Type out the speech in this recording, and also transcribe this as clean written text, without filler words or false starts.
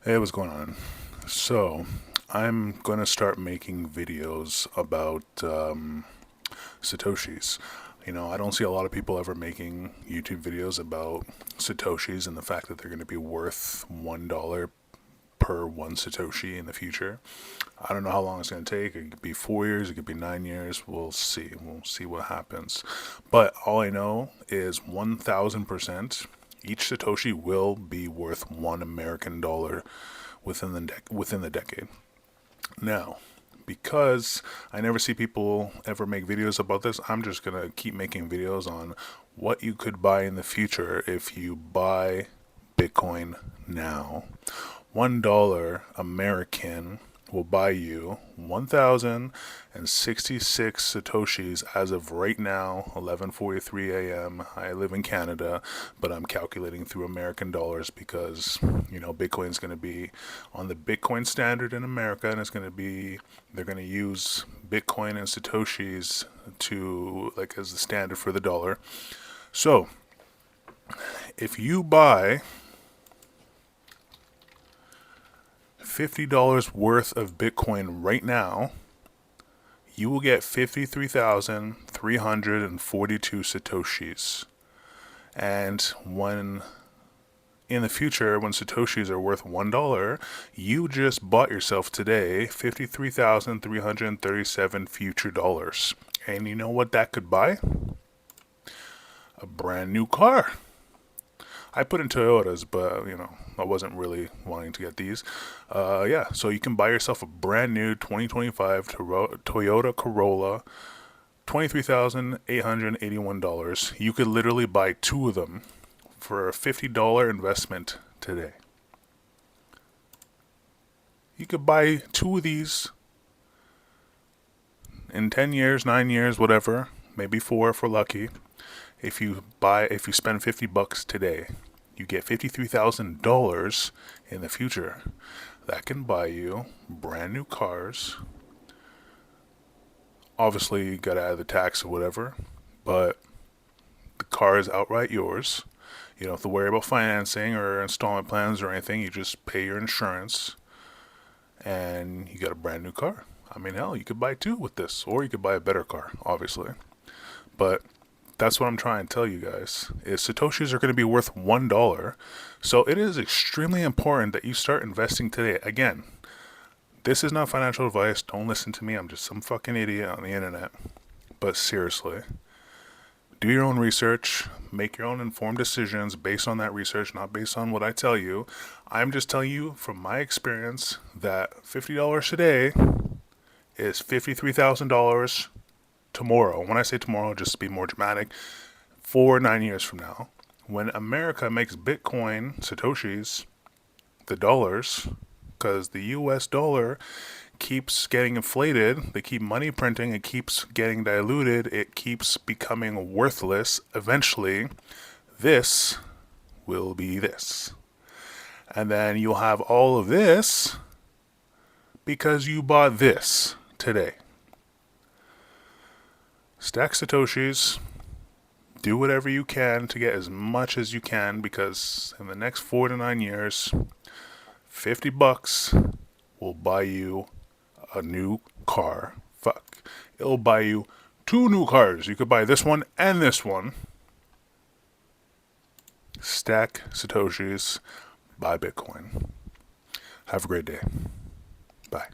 Hey, what's going on? So, I'm going to start making videos about Satoshis. I don't see a lot of people ever making YouTube videos about Satoshis and the fact that they're going to be worth $1 per one Satoshi in the future. I don't know how long it's going to take. It could be 4 years, it could be 9 years. We'll see. We'll see what happens. But all I know is 1000% each Satoshi will be worth $1 American within the decade. Now, because I never see people ever make videos about this, I'm just gonna keep making videos on what you could buy in the future if you buy Bitcoin now. $1 American will buy you 1,066 Satoshis as of right now, 11:43 a.m. I live in Canada, but I'm calculating through American dollars because, Bitcoin's going to be on the Bitcoin standard in America, and they're going to use Bitcoin and Satoshis to, like, as the standard for the dollar. So, if you buy $50 worth of Bitcoin right now, you will get 53,342 Satoshis. And when in the future, when Satoshis are worth $1, you just bought yourself today 53,337 future dollars. And you know what that could buy? A brand new car. I put in Toyotas, but I wasn't really wanting to get these. Yeah, so you can buy yourself a brand new 2025 Toyota Corolla, $23,881. You could literally buy two of them for a $50 investment today. You could buy two of these in 10 years, 9 years, whatever, maybe four if we're lucky. If you spend $50 today, you get $53,000 in the future. That can buy you brand new cars. Obviously, you gotta add the tax or whatever, but the car is outright yours. You don't have to worry about financing or installment plans or anything. You just pay your insurance, and you got a brand new car. I mean, hell, you could buy two with this, or you could buy a better car, obviously. But that's what I'm trying to tell you guys, is Satoshis are going to be worth $1. So it is extremely important that you start investing today. Again, this is not financial advice. Don't listen to me. I'm just some fucking idiot on the internet. But seriously, do your own research. Make your own informed decisions based on that research, not based on what I tell you. I'm just telling you from my experience that $50 today is $53,000 tomorrow. When I say tomorrow, just to be more dramatic, 9 years from now, when America makes Bitcoin, Satoshis, the dollars, because the US dollar keeps getting inflated, they keep money printing, it keeps getting diluted, it keeps becoming worthless. Eventually, this will be this. And then you'll have all of this because you bought this today. Stack Satoshis. Do whatever you can to get as much as you can, because in the next 4 to 9 years, $50 will buy you a new car. Fuck. It'll buy you two new cars. You could buy this one and this one. Stack Satoshis. Buy Bitcoin. Have a great day. Bye.